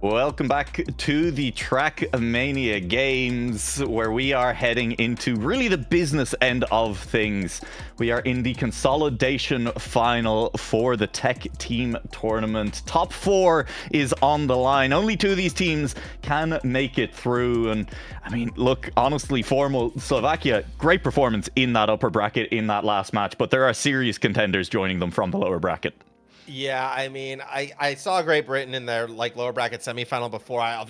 Welcome back to the Trackmania games, where we are heading into really the business end of things. We are in the Consolidation final for the Tech Team Tournament. Top 4 is on the line. Only 2 of these teams can make it through. And I mean, look, honestly, formal Slovakia, great performance in that upper bracket in that last match, but there are serious contenders joining them from the lower bracket. Yeah, I mean, I saw Great Britain in their lower bracket semifinal before. I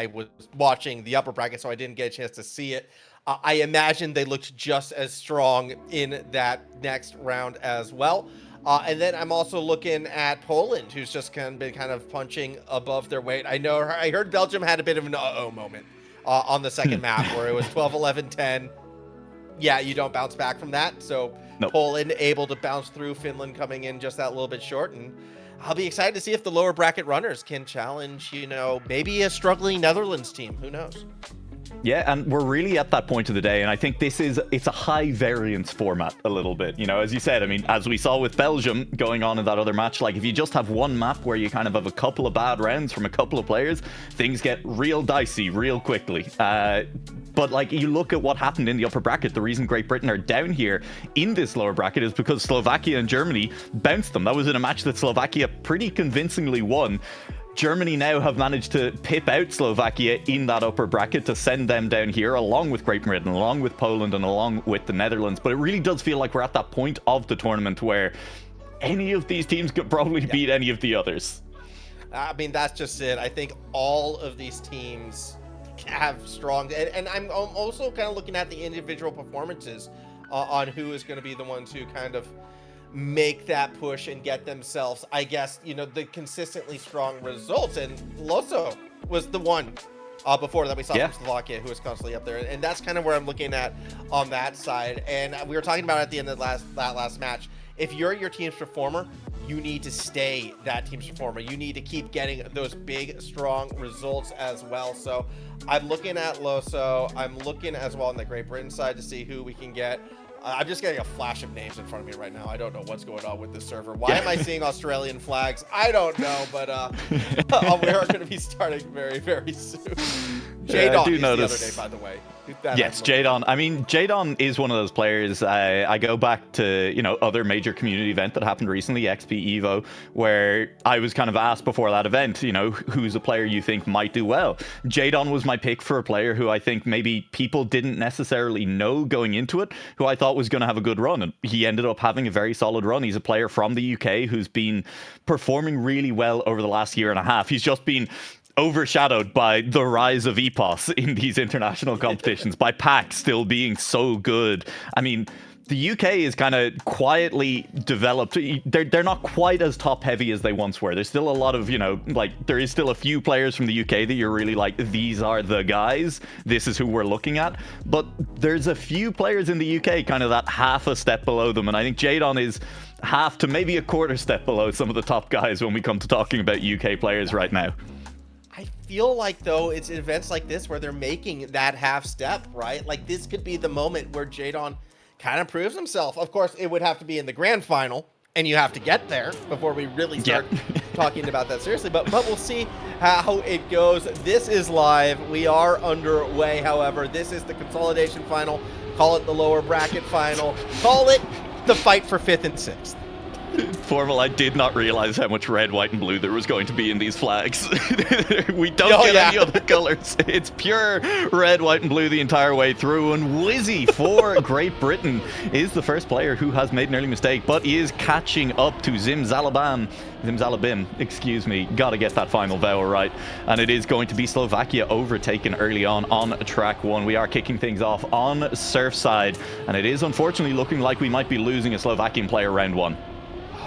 was watching the upper bracket, so I didn't get a chance to see it. I imagine they looked just as strong in that next round as well. And then I'm also looking at Poland, who's just been kind of punching above their weight. I heard Belgium had a bit of an uh-oh moment on the second map where it was 12-11-10. Yeah, you don't bounce back from that. So Nope. Poland able to bounce through, Finland coming in just that little bit short. And I'll be excited to see if the lower bracket runners can challenge, maybe a struggling Netherlands team. Who knows? Yeah, and we're really at that point of the day, and I think it's a high variance format a little bit. As you said, I mean, as we saw with Belgium going on in that other match, like if you just have one map where you kind of have a couple of bad rounds from a couple of players, things get real dicey real quickly. But like you look at what happened in the upper bracket, the reason Great Britain are down here in this lower bracket is because Slovakia and Germany bounced them. That was in a match that Slovakia pretty convincingly won. Germany now have managed to pip out Slovakia in that upper bracket to send them down here, along with Great Britain, along with Poland, and along with the Netherlands. But it really does feel like we're at that point of the tournament where any of these teams could probably beat any of the others. I mean, that's just it. I think all of these teams have strong, and I'm also kind of looking at the individual performances on who is going to be the ones who kind of make that push and get themselves, I guess, the consistently strong results. And Loso was the one before that we saw from Slovakia who was constantly up there. And that's kind of where I'm looking at on that side. And we were talking about at the end of that last match, if you're your team's performer, you need to stay that team's performer. You need to keep getting those big, strong results as well. So I'm looking at Loso. I'm looking as well on the Great Britain side to see who we can get. I'm just getting a flash of names in front of me right now. I don't know what's going on with this server. Why am I seeing Australian flags? I don't know, but we are going to be starting very, very soon. Jadon is the other name, by the way. Yes, Jadon. I mean, Jadon is one of those players. I go back to, other major community event that happened recently, XP Evo, where I was kind of asked before that event, who's a player you think might do well. Jadon was my pick for a player who I think maybe people didn't necessarily know going into it, who I thought was going to have a good run. And he ended up having a very solid run. He's a player from the UK who's been performing really well over the last year and a half. He's just been overshadowed by the rise of EPOS in these international competitions, by PAC still being so good. I mean, the UK is kind of quietly developed. They're not quite as top heavy as they once were. There's still a lot of, there is still a few players from the UK that you're really like, these are the guys. This is who we're looking at. But there's a few players in the UK kind of that half a step below them. And I think Jadon is half to maybe a quarter step below some of the top guys when we come to talking about UK players right now. I feel like, though, it's events like this where they're making that half step, right? Like, this could be the moment where Jadon kind of proves himself. Of course, it would have to be in the grand final, and you have to get there before we really start talking about that seriously. But we'll see how it goes. This is live. We are underway, however. This is the Consolidation final. Call it the lower bracket final. Call it the fight for 5th and 6th. Formal, I did not realize how much red, white, and blue there was going to be in these flags. We don't get any other colors. It's pure red, white, and blue the entire way through. And Wizzy for Great Britain is the first player who has made an early mistake, but is catching up to Zimzalabim, excuse me. Gotta get that final vowel right. And it is going to be Slovakia overtaken early on track 1. We are kicking things off on Surfside, and it is unfortunately looking like we might be losing a Slovakian player round 1.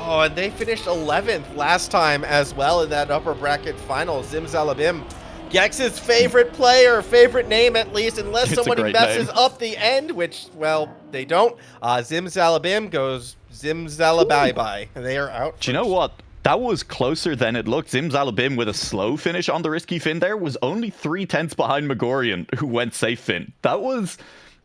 Oh, and they finished 11th last time as well in that upper bracket final. Zimzalabim, Gex's favorite player, favorite name at least, unless somebody messes up the end, which, well, they don't. Zimzalabim goes Zimzalabye-bye. They are out. Do you know what? That was closer than it looked. Zimzalabim with a slow finish on the risky fin there was only 3/10 behind Megorian, who went safe fin. That was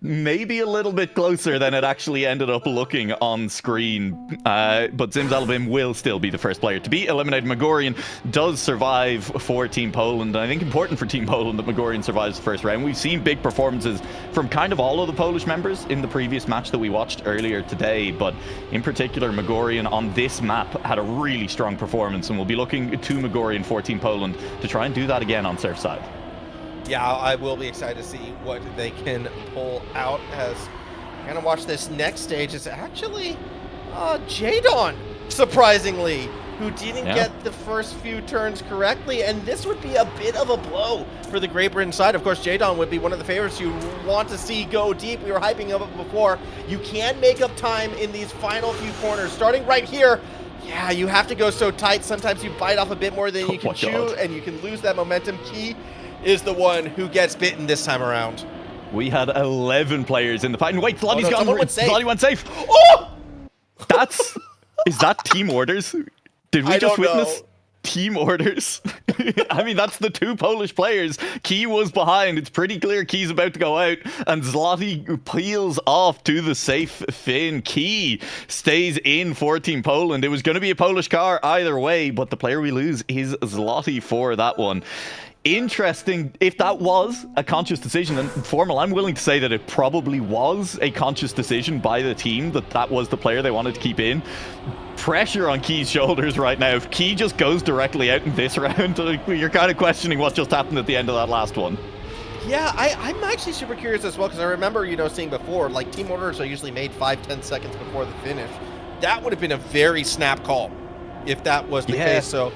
maybe a little bit closer than it actually ended up looking on screen. But Zimzalabim will still be the first player to be eliminated. Megorian does survive for Team Poland. I think important for Team Poland that Megorian survives the first round. We've seen big performances from kind of all of the Polish members in the previous match that we watched earlier today, but in particular Megorian on this map had a really strong performance, and we'll be looking to Megorian for Team Poland to try and do that again on Surfside. Yeah, I will be excited to see what they can pull out as I kind of watch this next stage. It's actually Jadon, surprisingly, who didn't get the first few turns correctly, and this would be a bit of a blow for the Great Britain side. Of course, Jadon would be one of the favorites you want to see go deep. We were hyping him up before. You can make up time in these final few corners, starting right here. Yeah, you have to go so tight. Sometimes you bite off a bit more than you can chew, and you can lose that momentum. Key is the one who gets bitten this time around. We had 11 players in the fight. And wait, Zlotty's gone. Zlotty went safe. Oh! Is that team orders? Did we just witness team orders? I mean, that's the two Polish players. Key was behind. It's pretty clear Key's about to go out, and Zlotty peels off to the safe Finn. Key stays in for Team Poland. It was going to be a Polish car either way, but the player we lose is Zlotty for that one. Interesting if that was a conscious decision, and Formal, I'm willing to say that it probably was a conscious decision by the team that was the player they wanted to keep in. Pressure on Key's shoulders right now. If Key just goes directly out in this round, you're kind of questioning what just happened at the end of that last one. Yeah, I'm actually super curious as well, because I remember, seeing before, like, team orders are usually made 5-10 seconds before the finish. That would have been a very snap call if that was the case, so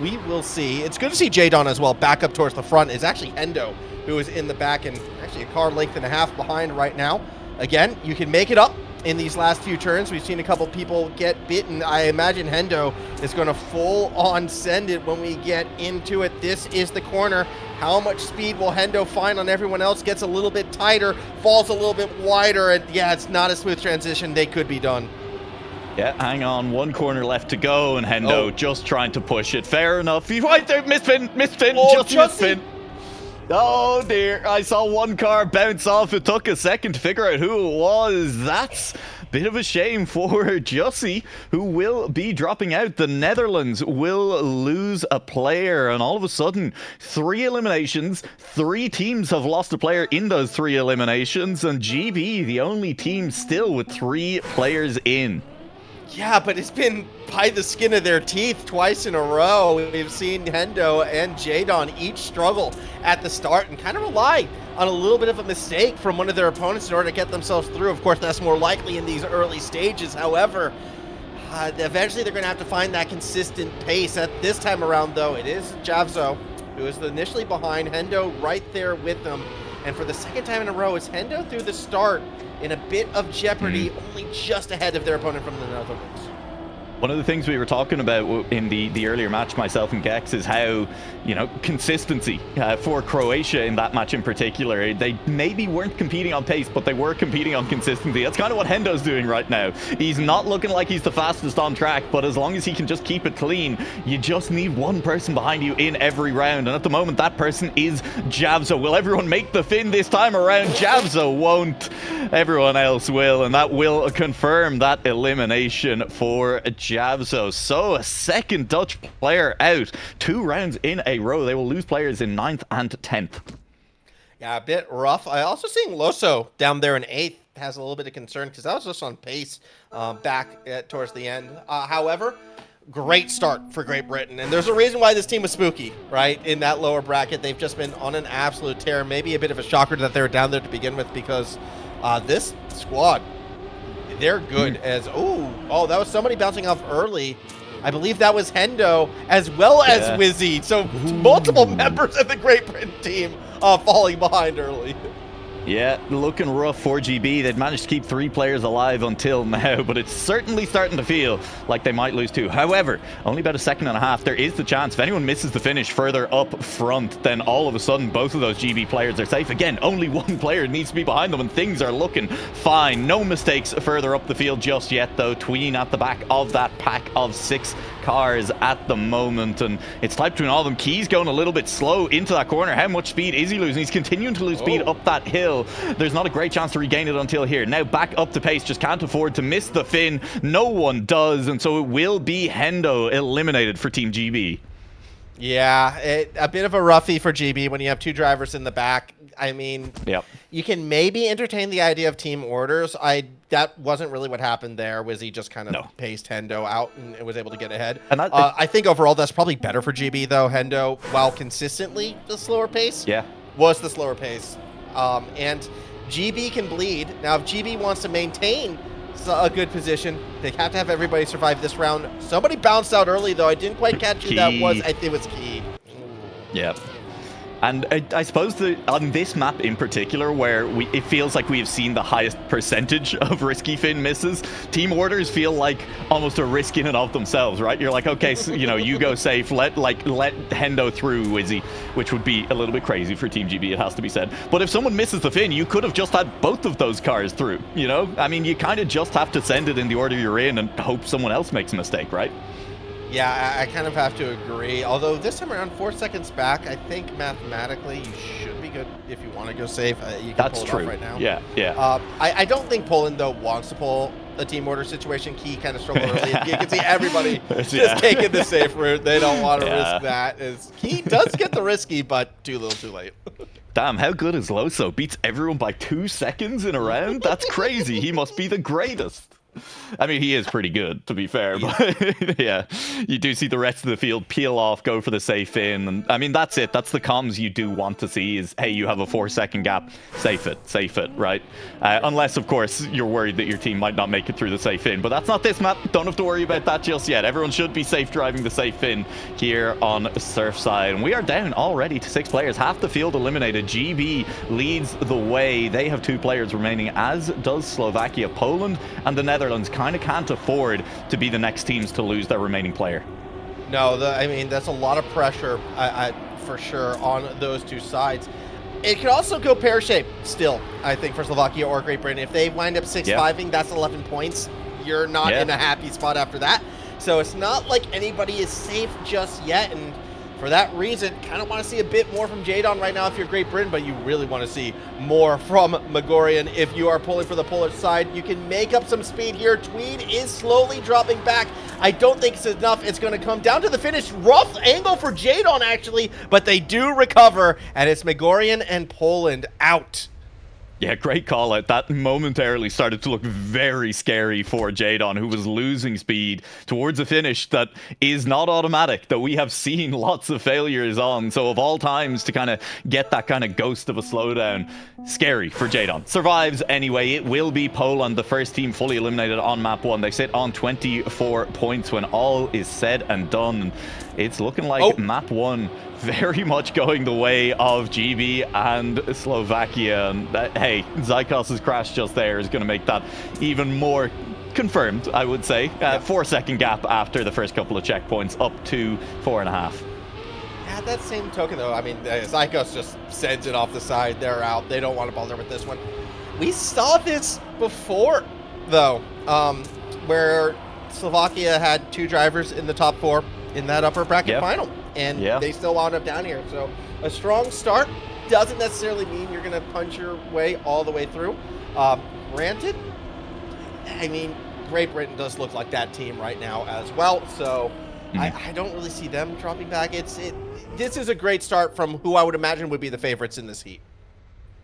we will see. It's good to see Jadon as well back up towards the front. It's actually Hendo who is in the back and actually a car length and a half behind right now. Again, you can make it up in these last few turns. We've seen a couple people get bitten. I imagine Hendo is going to full on send it when we get into it. This is the corner. How much speed will Hendo find on everyone else? Gets a little bit tighter, falls a little bit wider, and yeah, it's not a smooth transition. They could be done. Yeah, hang on. One corner left to go, and Hendo just trying to push it. Fair enough. He's right there. Missed Finn. Just missed Finn. Oh, dear. I saw one car bounce off. It took a second to figure out who it was. That's a bit of a shame for Jussie, who will be dropping out. The Netherlands will lose a player, and all of a sudden, 3 eliminations. 3 teams have lost a player in those 3 eliminations, and GB, the only team still with 3 players in. Yeah, but it's been by the skin of their teeth twice in a row. We've seen Hendo and Jadon each struggle at the start and kind of rely on a little bit of a mistake from one of their opponents in order to get themselves through. Of course, that's more likely in these early stages. However, eventually they're going to have to find that consistent pace. At this time around, though, it is Javzo who is initially behind. Hendo right there with them. And for the second time in a row, it's Hendo through the start in a bit of jeopardy, only just ahead of their opponent from the Netherlands. One of the things we were talking about in the earlier match, myself and Gex, is how, consistency for Croatia in that match in particular. They maybe weren't competing on pace, but they were competing on consistency. That's kind of what Hendo's doing right now. He's not looking like he's the fastest on track, but as long as he can just keep it clean, you just need one person behind you in every round. And at the moment, that person is Javzo. Will everyone make the Finn this time around? Javzo won't. Everyone else will, and that will confirm that elimination for Javzo. So a second Dutch player out. 2 rounds in a row. They will lose players in 9th and 10th. Yeah, a bit rough. I also seeing Loso down there in 8th has a little bit of concern because that was just on pace back towards the end. However, great start for Great Britain. And there's a reason why this team was spooky, right? In that lower bracket, they've just been on an absolute tear. Maybe a bit of a shocker that they were down there to begin with because this squad, they're good as... Oh, that was somebody bouncing off early. I believe that was Hendo as well as Wizzy. So multiple members of the Great Britain team falling behind early. Yeah, looking rough for GB. They'd managed to keep 3 players alive until now, but it's certainly starting to feel like they might lose 2. However, only about a second and a half. There is the chance if anyone misses the finish further up front, then all of a sudden both of those GB players are safe. Again, only one player needs to be behind them and things are looking fine. No mistakes further up the field just yet, though. Tween at the back of that pack of 6 cars at the moment, and it's tight between all of them. Key's going a little bit slow into that corner. How much speed is he losing? He's continuing to lose speed up that hill. There's not a great chance to regain it until here. Now back up to pace, just can't afford to miss the fin. No one does, and so it will be Hendo eliminated for Team GB. Yeah, a bit of a roughie for GB when you have 2 drivers in the back. I mean, you can maybe entertain the idea of team orders. That wasn't really what happened there. Wizzy just kind of paced Hendo out and was able to get ahead. And I think overall that's probably better for GB, though. Hendo, while consistently the slower pace, was the slower pace. And GB can bleed. Now, if GB wants to maintain a good position, they have to have everybody survive this round. Somebody bounced out early, though. I didn't quite catch who that was. I think it was Key. Yeah. And I suppose on this map in particular, where it feels like we have seen the highest percentage of risky fin misses, team orders feel like almost a risk in and of themselves, right? You're like, okay, so, you know, you go safe, let Hendo through, Wizzy, which would be a little bit crazy for Team GB, it has to be said. But if someone misses the fin, you could have just had both of those cars through, you know? I mean, you kind of just have to send it in the order you're in and hope someone else makes a mistake, right? Yeah, I kind of have to agree. Although this time around, 4 seconds back, I think mathematically you should be good if you want to go safe. You can pull it off right now. Yeah. I don't think Poland, though, wants to pull a team order situation. Key kind of struggled early. You can see everybody just taking the safe route. They don't want to risk that. Key does get the risky, but too little too late. Damn, how good is Loso? Beats everyone by 2 seconds in a round? That's crazy. He must be the greatest. I mean, he is pretty good, to be fair, but yeah, you do see the rest of the field peel off, go for the safe in, and I mean, that's it. That's the comms you do want to see is, hey, you have a 4-second gap, safe it, right? Unless, of course, you're worried that your team might not make it through the safe in, but that's not this map. Don't have to worry about that just yet. Everyone should be safe driving the safe in here on Surfside, and we are down already to 6 players. Half the field eliminated. GB leads the way. They have 2 players remaining, as does Slovakia. Poland and the Netherlands kind of can't afford to be the next teams to lose their remaining player. No, I mean, that's a lot of pressure, for sure, on those 2 sides. It could also go pear-shaped still, I think, for Slovakia or Great Britain. If they wind up 6-5ing, that's 11 points. You're not in a happy spot after that. So it's not like anybody is safe just yet, and for that reason, kind of want to see a bit more from Jadon right now if you're Great Britain, but you really want to see more from Megorian if you are pulling for the Polish side. You can make up some speed here. Tweed is slowly dropping back. I don't think it's enough. It's going to come down to the finish. Rough angle for Jadon, actually, but they do recover, and it's Megorian and Poland out. Yeah, great call out. That momentarily started to look very scary for Jadon, who was losing speed towards a finish that is not automatic, that we have seen lots of failures on. So of all times to kind of get that kind of ghost of a slowdown, scary for Jadon. Survives anyway. It will be Poland, the first team fully eliminated on map 1. They sit on 24 points when all is said and done. It's looking like map 1 very much going the way of GB and Slovakia. And hey, Zykos' crash just there is going to make that even more confirmed, I would say. 4-second gap after the first couple of checkpoints, up to 4.5. At that same token, though, I mean, Zykos just sends it off the side. They're out. They don't want to bother with this one. We saw this before, though, where Slovakia had 2 drivers in the top 4 in that upper bracket final, and they still wound up down here. So a strong start doesn't necessarily mean you're going to punch your way all the way through. Granted, I mean, Great Britain does look like that team right now as well, so I don't really see them dropping back. This is a great start from who I would imagine would be the favorites in this heat.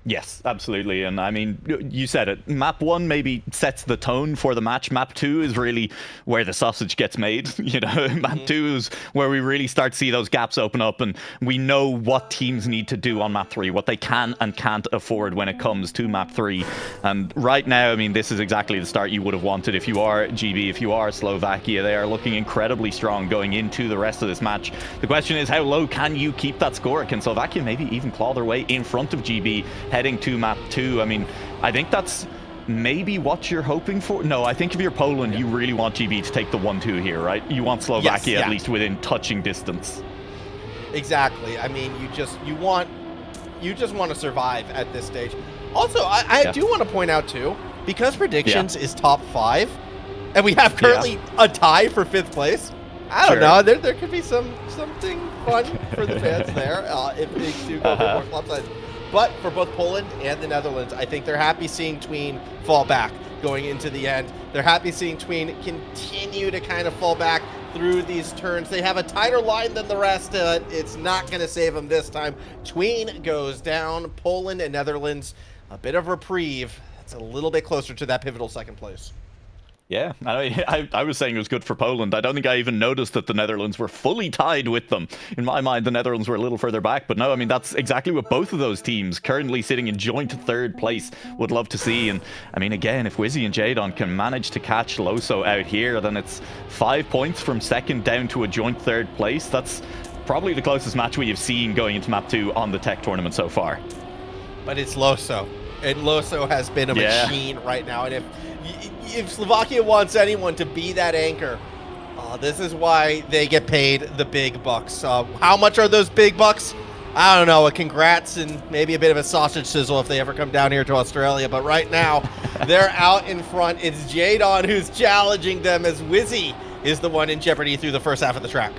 Yes, absolutely. And I mean, you said it. Map 1 maybe sets the tone for the match. Map 2 is really where the sausage gets made. You know, Map 2 is where we really start to see those gaps open up, and we know what teams need to do on Map 3, what they can and can't afford when it comes to Map 3. And right now, I mean, this is exactly the start you would have wanted if you are GB, if you are Slovakia. They are looking incredibly strong going into the rest of this match. The question is, how low can you keep that score? Can Slovakia maybe even claw their way in front of GB heading to map 2? I mean, I think that's maybe what you're hoping for. No, I think if you're Poland, you really want GB to take the 1-2 here, right? You want Slovakia at least within touching distance. Exactly. I mean, you just want to survive at this stage. Also, I do want to point out too, because predictions is top 5, and we have currently a tie for 5th place. I don't know. There could be something fun for the fans there if things do go a bit more lopsided. But for both Poland and the Netherlands, I think they're happy seeing Tween fall back going into the end. They're happy seeing Tween continue to kind of fall back through these turns. They have a tighter line than the rest. It's not going to save them this time. Tween goes down. Poland and Netherlands, a bit of reprieve. It's a little bit closer to that pivotal second place. Yeah, I was saying it was good for Poland. I don't think I even noticed that the Netherlands were fully tied with them. In my mind, the Netherlands were a little further back. But no, I mean, that's exactly what both of those teams, currently sitting in joint third place, would love to see. And I mean, again, if Wizzy and Jadon can manage to catch Loso out here, then it's 5 points from second down to a joint third place. That's probably the closest match we have seen going into map 2 on the Tech tournament so far. But it's Loso. And Loso has been a machine right now. And if Slovakia wants anyone to be that anchor, this is why they get paid the big bucks. How much are those big bucks? I don't know. A congrats and maybe a bit of a sausage sizzle if they ever come down here to Australia. But right now, they're out in front. It's Jadon who's challenging them as Wizzy is the one in jeopardy through the first half of the track.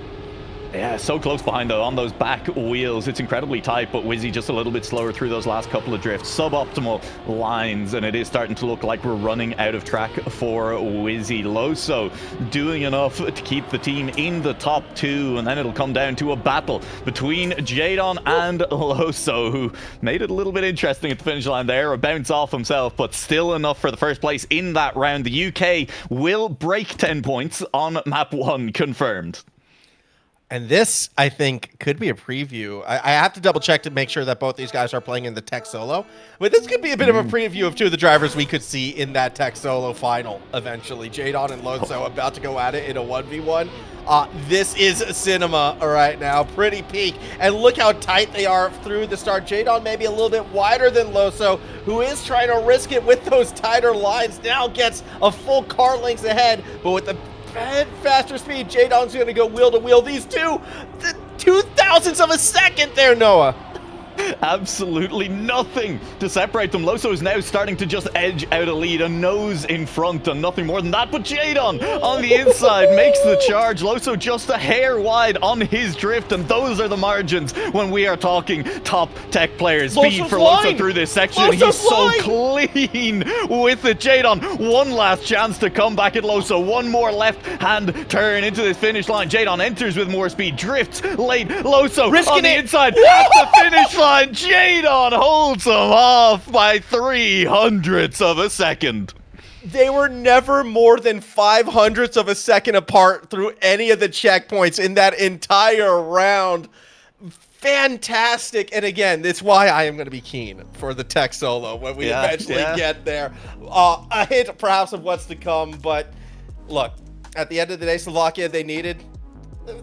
Yeah, so close behind though on those back wheels. It's incredibly tight, but Wizzy just a little bit slower through those last couple of drifts. Suboptimal lines, and it is starting to look like we're running out of track for Wizzy. Loso doing enough to keep the team in the top 2, and then it'll come down to a battle between Jadon and Loso, who made it a little bit interesting at the finish line there. A bounce off himself, but still enough for the first place in that round. The UK will break 10 points on map 1, confirmed. And this, I think, could be a preview. I have to double check to make sure that both these guys are playing in the Tech Solo. But this could be a bit of a preview of 2 of the drivers we could see in that Tech Solo final eventually. Jadon and Loso about to go at it in a 1v1. This is cinema right now. Pretty peak. And look how tight they are through the start. Jadon maybe a little bit wider than Loso, who is trying to risk it with those tighter lines. Now gets a full car length ahead, but with the faster speed, Jadon's going to go wheel to wheel. These two, the 2,000ths of a second there, Noah. Absolutely nothing to separate them. Loso is now starting to just edge out a lead, a nose in front, and nothing more than that. But Jadon on the inside makes the charge. Loso just a hair wide on his drift, and those are the margins when we are talking top Tech players. Speed for Loso through this section. He's so clean with it. Jadon, one last chance to come back at Loso. One more left hand turn into this finish line. Jadon enters with more speed, drifts late. Loso on the inside at the finish line. Jadon holds him off by 300ths of a second. They were never more than 500ths of a second apart through any of the checkpoints in that entire round. Fantastic. And again, it's why I am going to be keen for the Tech Solo when we eventually get there. A hint perhaps of what's to come, but look, at the end of the day, Slovakia, they needed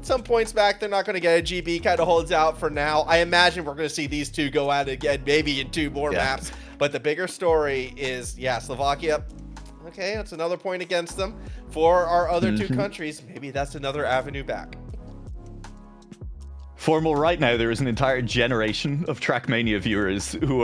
some points back. They're not going to get a GB, kind of holds out for now. I imagine we're going to see these two go at it again, maybe in 2 more maps. But the bigger story is, Slovakia, okay, that's another point against them. For our other 2 countries, maybe that's another avenue back. Formal, right now there is an entire generation of Trackmania viewers who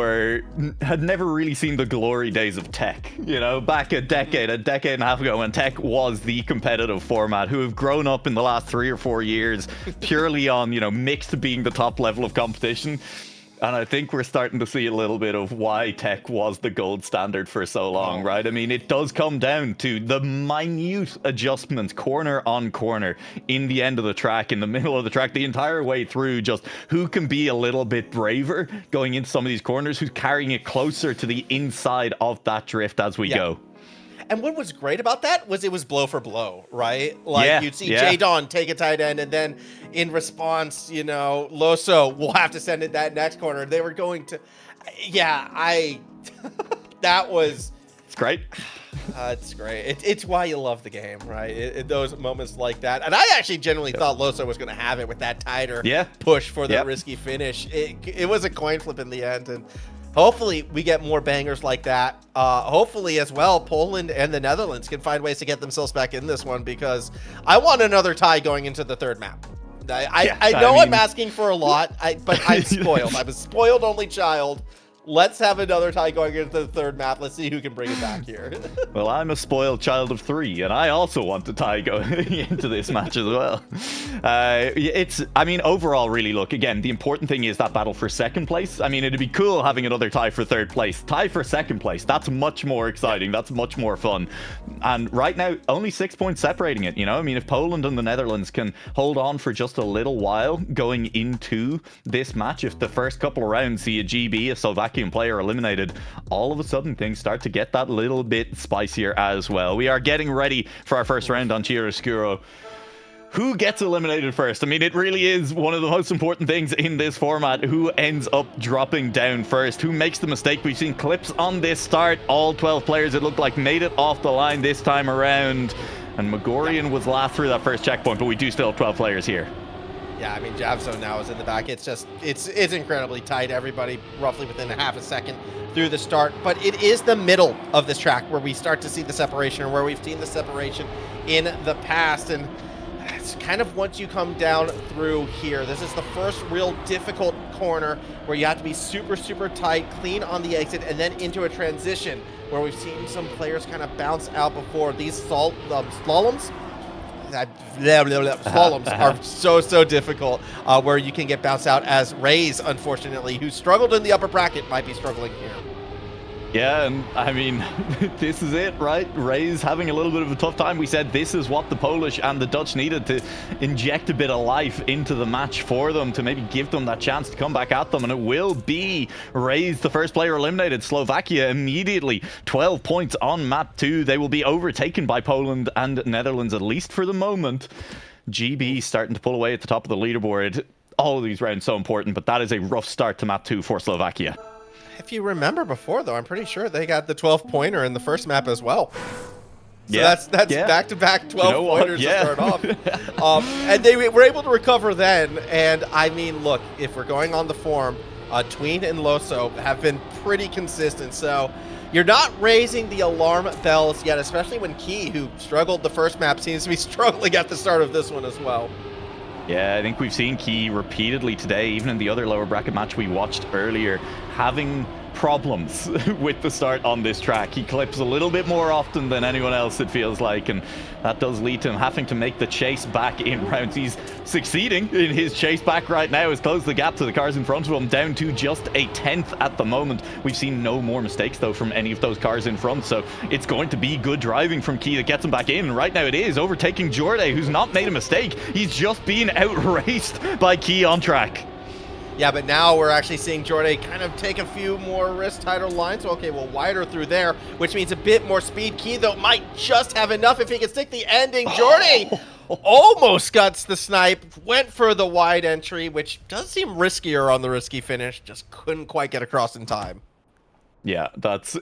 had never really seen the glory days of Tech. You know, back a decade and a half ago when Tech was the competitive format, who have grown up in the last 3 or 4 years purely on, mixed being the top level of competition. And I think we're starting to see a little bit of why Tech was the gold standard for so long, right? I mean, it does come down to the minute adjustments, corner on corner, in the end of the track, in the middle of the track, the entire way through, just who can be a little bit braver going into some of these corners, who's carrying it closer to the inside of that drift as we go. And what was great about that was it was blow for blow, right? Like you'd see Jadon take a tight end, and then in response, Loso will have to send it that next corner. They were going to, that was. It's great. It's great. It's why you love the game, right? Those moments like that. And I actually genuinely thought Loso was going to have it with that tighter push for the risky finish. It was a coin flip in the end, and hopefully we get more bangers like that. Hopefully as well, Poland and the Netherlands can find ways to get themselves back in this one, because I want another tie going into the 3rd map. I know I'm asking for a lot, but I'm spoiled. I'm a spoiled only child. Let's have another tie going into the third map. Let's see who can bring it back here. Well, I'm a spoiled child of 3, and I also want a tie going into this match as well. I mean, overall, really, look, again, the important thing is that battle for second place. I mean, it'd be cool having another tie for third place. Tie for second place, that's much more exciting. That's much more fun. And right now, only 6 points separating it, you know? I mean, if Poland and the Netherlands can hold on for just a little while going into this match, if the first couple of rounds see a GB, a Slovakian player eliminated, all of a sudden things start to get that little bit spicier as well. We are getting ready for our first round on Chiaroscuro. Who gets eliminated first? I mean, it really is one of the most important things in this format. Who ends up dropping down first? Who makes the mistake? We've seen clips on this start. All 12 players, it looked like, made it off the line this time around. And Megorian was last through that first checkpoint, but we do still have 12 players here. Yeah, I mean, Javzone now is in the back. It's just, it's incredibly tight. Everybody roughly within a half a second through the start. But it is the middle of this track where we start to see the separation, or where we've seen the separation in the past. And it's kind of once you come down through here, this is the first real difficult corner where you have to be super, super tight, clean on the exit, and then into a transition where we've seen some players kind of bounce out before. These slaloms are so difficult, where you can get bounced out, as Raze, unfortunately, who struggled in the upper bracket, might be struggling here. Yeah, and I mean, this is it, right? Raze having a little bit of a tough time. We said this is what the Polish and the Dutch needed to inject a bit of life into the match for them, to maybe give them that chance to come back at them. And it will be Raze, the first player eliminated. Slovakia immediately 12 points on map 2. They will be overtaken by Poland and Netherlands, at least for the moment. GB starting to pull away at the top of the leaderboard. All of these rounds so important, but that is a rough start to map 2 for Slovakia. If you remember before, though, I'm pretty sure they got the 12-pointer in the first map as well. So yeah, that's back-to-back 12-pointers to start off. And they were able to recover then. And, I mean, look, if we're going on the form, Tween and Loso have been pretty consistent. So you're not raising the alarm bells yet, especially when Key, who struggled the first map, seems to be struggling at the start of this one as well. Yeah, I think we've seen Key repeatedly today, even in the other lower bracket match we watched earlier, having problems with the start on this track. He clips a little bit more often than anyone else, it feels like, and that does lead to him having to make the chase back in rounds. He's succeeding in his chase back right now. Has closed the gap to the cars in front of him down to just a 10th at the moment. We've seen no more mistakes though from any of those cars in front, so it's going to be good driving from Key that gets him back in. And right now it is overtaking Jordi, who's not made a mistake. He's just being outraced by Key on track. Yeah, but now we're actually seeing Jordi kind of take a few more risks, tighter lines. Okay, well, wider through there, which means a bit more speed. Key, though, might just have enough if he can stick the ending. Jordi almost guts the snipe, went for the wide entry, which does seem riskier on the risky finish. Just couldn't quite get across in time. Yeah, that's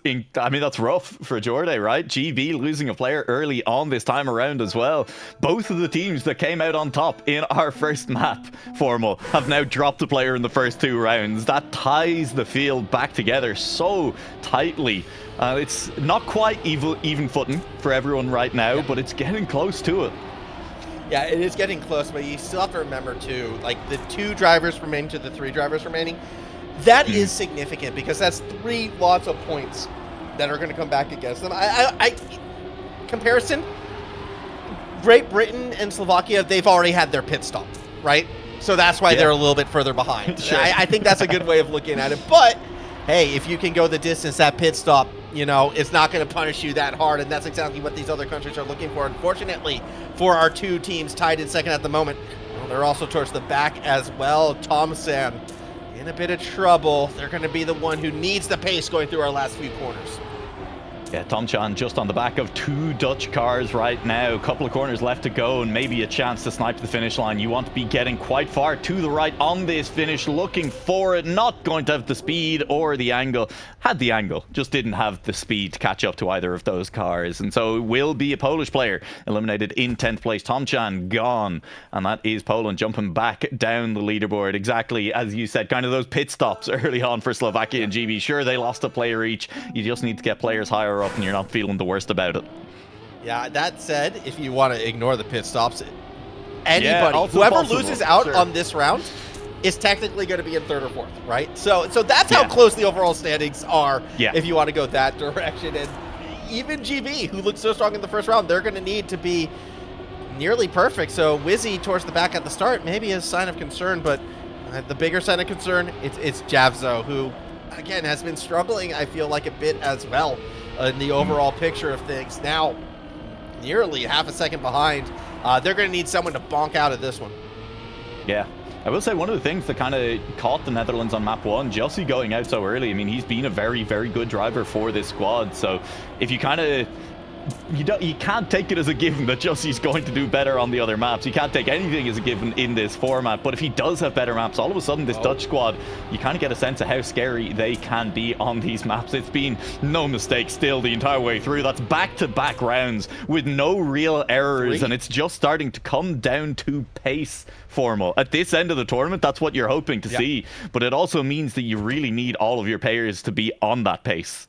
rough for Jordi, right? GB losing a player early on this time around as well. Both of the teams that came out on top in our first map, Formal, have now dropped a player in the first 2 rounds. That ties the field back together so tightly. It's not quite even footing for everyone right now, but it's getting close to it. Yeah, it is getting close, but you still have to remember, too, like the 2 drivers remaining to the 3 drivers remaining. That is significant because that's 3 lots of points that are going to come back against them. Comparison, Great Britain and Slovakia, they've already had their pit stop, right? So that's why they're a little bit further behind. Sure. I think that's a good way of looking at it. But, hey, if you can go the distance, that pit stop, you know, it's not going to punish you that hard, and that's exactly what these other countries are looking for. Unfortunately, for our 2 teams tied in second at the moment, well, they're also towards the back as well. Thompson in a bit of trouble. They're going to be the one who needs the pace going through our last few corners. Yeah, Tomchan just on the back of 2 Dutch cars right now. A couple of corners left to go and maybe a chance to snipe the finish line. You want to be getting quite far to the right on this finish, looking for it. Not going to have the speed or the angle. Had the angle, just didn't have the speed to catch up to either of those cars. And so it will be a Polish player eliminated in 10th place. Tomchan gone. And that is Poland jumping back down the leaderboard. Exactly as you said, kind of those pit stops early on for Slovakia and GB. Sure, they lost a player each. You just need to get players higher up and you're not feeling the worst about it. Yeah, that said, if you want to ignore the pit stops, anybody, whoever possible, loses out sure. on this round, is technically going to be in third or fourth, right? So that's how Yeah. close the overall standings are. Yeah. If you want to go that direction, and even GB, who looked so strong in the first round, they're going to need to be nearly perfect. So Wizzy towards the back at the start, maybe a sign of concern, but the bigger sign of concern, it's Javzo, who again has been struggling, I feel like, a bit as well in the overall picture of things. Now nearly half a second behind. They're going to need someone to bonk out of this one. Yeah. I will say one of the things that kind of caught the Netherlands on map 1, Jussie going out so early. I mean, he's been a very, very good driver for this squad. So if you kind of... You can't take it as a given that Jussie's going to do better on the other maps. You can't take anything as a given in this format. But if he does have better maps, all of a sudden this Dutch squad, you kind of get a sense of how scary they can be on these maps. It's been no mistake still the entire way through. That's back-to-back rounds with no real errors. And it's just starting to come down to pace, Formal. At this end of the tournament, that's what you're hoping to see. But it also means that you really need all of your players to be on that pace.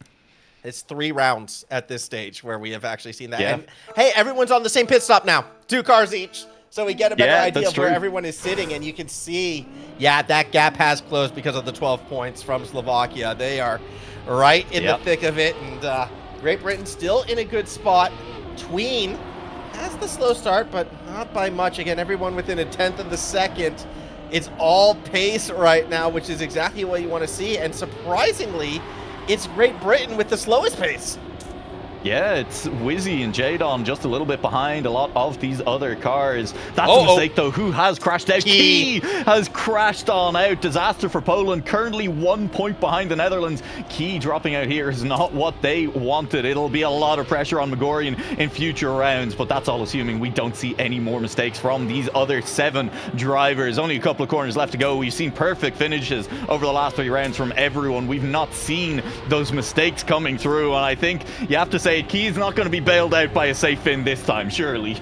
It's 3 rounds at this stage where we have actually seen that. Yeah. And hey, everyone's on the same pit stop now. 2 cars each. So we get a better idea of where true. everyone is sitting. And you can see, yeah, that gap has closed because of the 12 points from Slovakia. They are right in the thick of it. And Great Britain still in a good spot. Tween has the slow start, but not by much. Again, everyone within a tenth of the second. It's all pace right now, which is exactly what you want to see. And surprisingly, it's Great Britain with the slowest pace. Yeah, it's Wizzy and Jadon just a little bit behind a lot of these other cars. That's a mistake, though. Who has crashed out? Key has crashed on out. Disaster for Poland. Currently 1 point behind the Netherlands. Key dropping out here is not what they wanted. It'll be a lot of pressure on Megorian in future rounds, but that's all assuming we don't see any more mistakes from these other 7 drivers. Only a couple of corners left to go. We've seen perfect finishes over the last 3 rounds from everyone. We've not seen those mistakes coming through, and I think you have to say Key's not going to be bailed out by a safe fin this time, surely.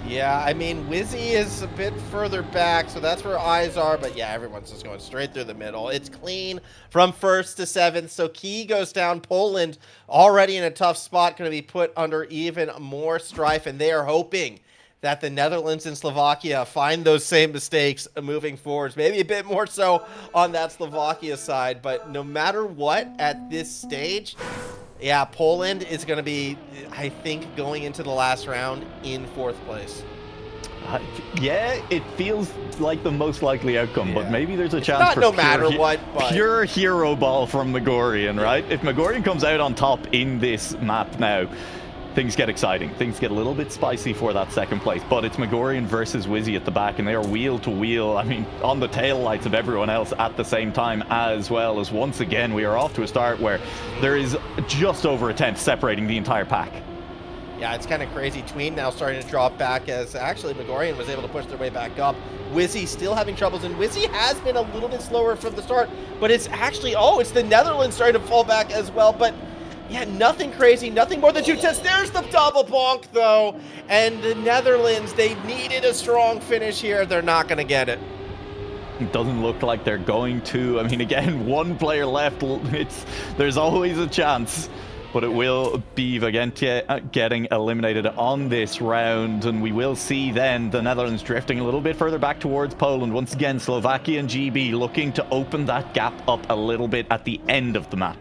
Yeah, I mean, Wizzy is a bit further back, so that's where eyes are. But yeah, everyone's just going straight through the middle. It's clean from 1st to 7th. So Key goes down. Poland already in a tough spot, going to be put under even more strife. And they are hoping that the Netherlands and Slovakia find those same mistakes moving forwards. Maybe a bit more so on that Slovakia side. But no matter what, at this stage, yeah, Poland is going to be, I think, going into the last round in 4th place. Yeah, it feels like the most likely outcome, but maybe there's a chance not for no matter what, but pure hero ball from Megorian, right? If Megorian comes out on top in this map now, things get exciting. Things get a little bit spicy for that 2nd place, but it's Megorian versus Wizzy at the back, and they are wheel to wheel. I mean, on the tail lights of everyone else at the same time, as well as once again, we are off to a start where there is just over a tenth separating the entire pack. Yeah, it's kind of crazy. Tween now starting to drop back as actually Megorian was able to push their way back up. Wizzy still having troubles, and Wizzy has been a little bit slower from the start, but it's actually, it's the Netherlands starting to fall back as well, but yeah, nothing crazy, nothing more than 2 tests. There's the double bonk, though. And the Netherlands, they needed a strong finish here. They're not going to get it. It doesn't look like they're going to. I mean, again, 1 player left. There's always a chance. But it will be Vagentia getting eliminated on this round. And we will see then the Netherlands drifting a little bit further back towards Poland. Once again, Slovakia and GB looking to open that gap up a little bit at the end of the map.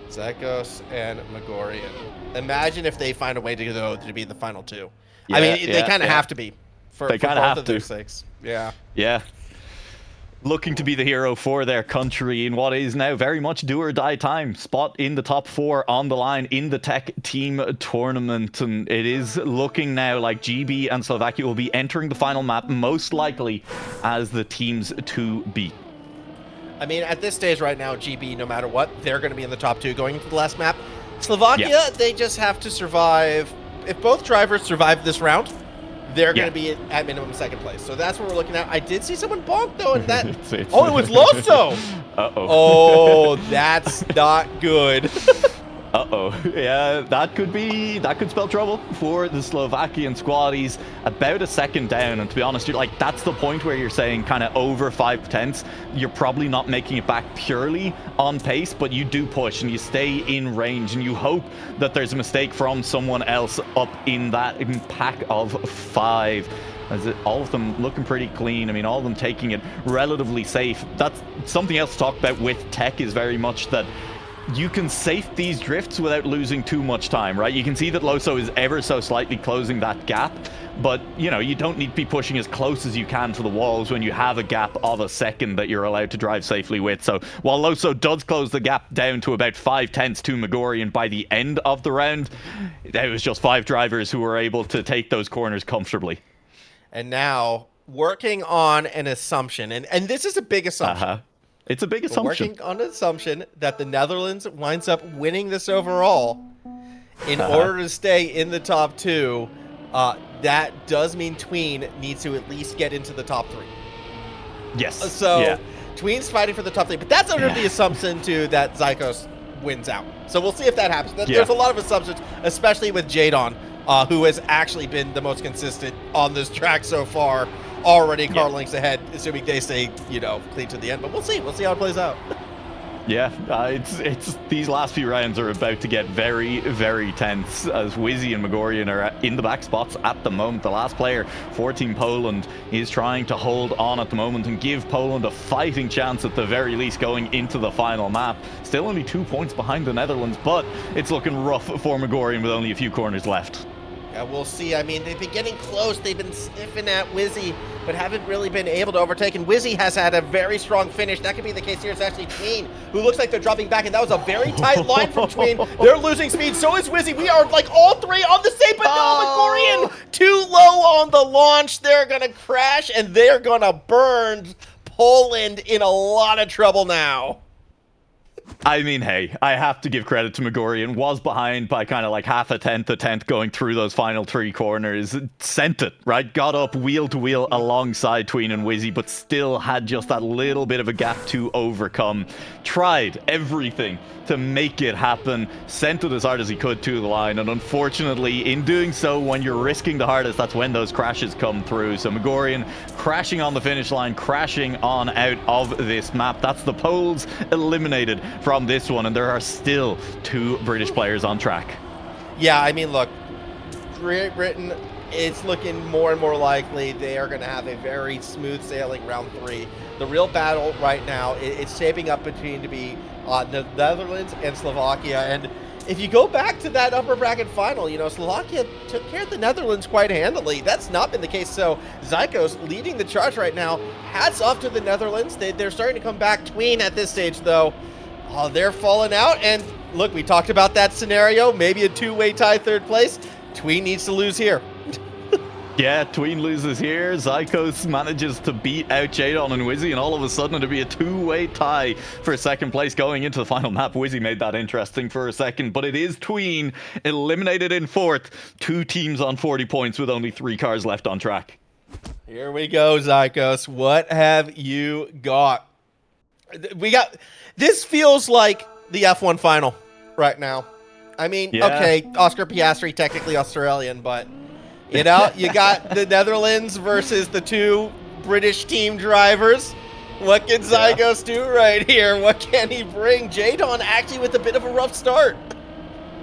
Zekos and Megorian. Imagine if they find a way to go to be the final 2. I mean, they kind of have to be for both of their sakes. Yeah. Yeah. Looking to be the hero for their country in what is now very much do or die time. Spot in the top 4 on the line in the tech team tournament. And it is looking now like GB and Slovakia will be entering the final map most likely as the teams to beat. I mean, at this stage right now, GB, no matter what, they're going to be in the top 2 going into the last map. Slovakia, they just have to survive. If both drivers survive this round, they're going to be at minimum 2nd place. So that's what we're looking at. I did see someone bonk, though, and that... it was Loso! Uh-oh. Oh, that's not good. Uh-oh. Yeah, that could spell trouble for the Slovakian squaddies. About a second down, and to be honest, that's the point where you're saying kind of over 5 tenths. You're probably not making it back purely on pace, but you do push and you stay in range, and you hope that there's a mistake from someone else up in that pack of 5. All of them looking pretty clean. I mean, all of them taking it relatively safe. That's something else to talk about with tech, is very much that you can safe these drifts without losing too much time, right? You can see that Loso is ever so slightly closing that gap, but, you know, you don't need to be pushing as close as you can to the walls when you have a gap of a second that you're allowed to drive safely with. So while Loso does close the gap down to about 5/10 to Megorian by the end of the round, it was just 5 drivers who were able to take those corners comfortably. And now, working on an assumption, and this is a big assumption. It's a big assumption. Working on an assumption that the Netherlands winds up winning this overall in order to stay in the top 2. That does mean Tween needs to at least get into the top 3. Yes. So Tween's fighting for the top 3, but that's under the assumption too that Zykos wins out. So we'll see if that happens. There's a lot of assumptions, especially with Jadon, who has actually been the most consistent on this track so far. Already car lengths ahead, assuming they stay, you know, clean to the end. But we'll see. We'll see how it plays out. Yeah, it's these last few rounds are about to get very, very tense as Wizzy and Megorian are in the back spots at the moment. The last player for Team Poland is trying to hold on at the moment and give Poland a fighting chance at the very least going into the final map. Still only 2 points behind the Netherlands, but it's looking rough for Megorian with only a few corners left. Yeah, we'll see. I mean, they've been getting close. They've been sniffing at Wizzy, but haven't really been able to overtake. And Wizzy has had a very strong finish. That could be the case here. It's actually Tween, who looks like they're dropping back, and that was a very tight line from Tween. They're losing speed. So is Wizzy. We are like all 3 on the same, but no, Megorian too low on the launch. They're going to crash, and they're going to burn Poland in a lot of trouble now. I mean, hey, I have to give credit to Megorian. Was behind by kind of like half a tenth going through those final 3 corners. Sent it, right? Got up wheel to wheel alongside Tween and Wizzy, but still had just that little bit of a gap to overcome. Tried everything to make it happen. Sent it as hard as he could to the line. And unfortunately, in doing so, when you're risking the hardest, that's when those crashes come through. So Megorian crashing on the finish line, crashing on out of this map. That's the Poles eliminated from this one, and there are still 2 British players on track. Yeah, I mean, look, Great Britain, it's looking more and more likely they are going to have a very smooth sailing round 3. The real battle right now, it's shaping up between to be the Netherlands and Slovakia. And if you go back to that upper bracket final, you know, Slovakia took care of the Netherlands quite handily. That's not been the case. So Zykos leading the charge right now. Hats off to the Netherlands. They're starting to come back. Tween at this stage, though, they're falling out. And look, we talked about that scenario. Maybe a 2-way tie 3rd place. Tween needs to lose here. Yeah, Tween loses here. Zykos manages to beat out Jadon and Wizzy, and all of a sudden it'll be a 2-way tie for 2nd place going into the final map. Wizzy made that interesting for a second, but it is Tween eliminated in 4th. 2 teams on 40 points with only 3 cars left on track. Here we go, Zykos. What have you got? This feels like the F1 final right now. I mean, okay, Oscar Piastri, technically Australian, but you know, you got the Netherlands versus the 2 British team drivers. What can Zykos do right here? What can he bring? Jadon actually with a bit of a rough start.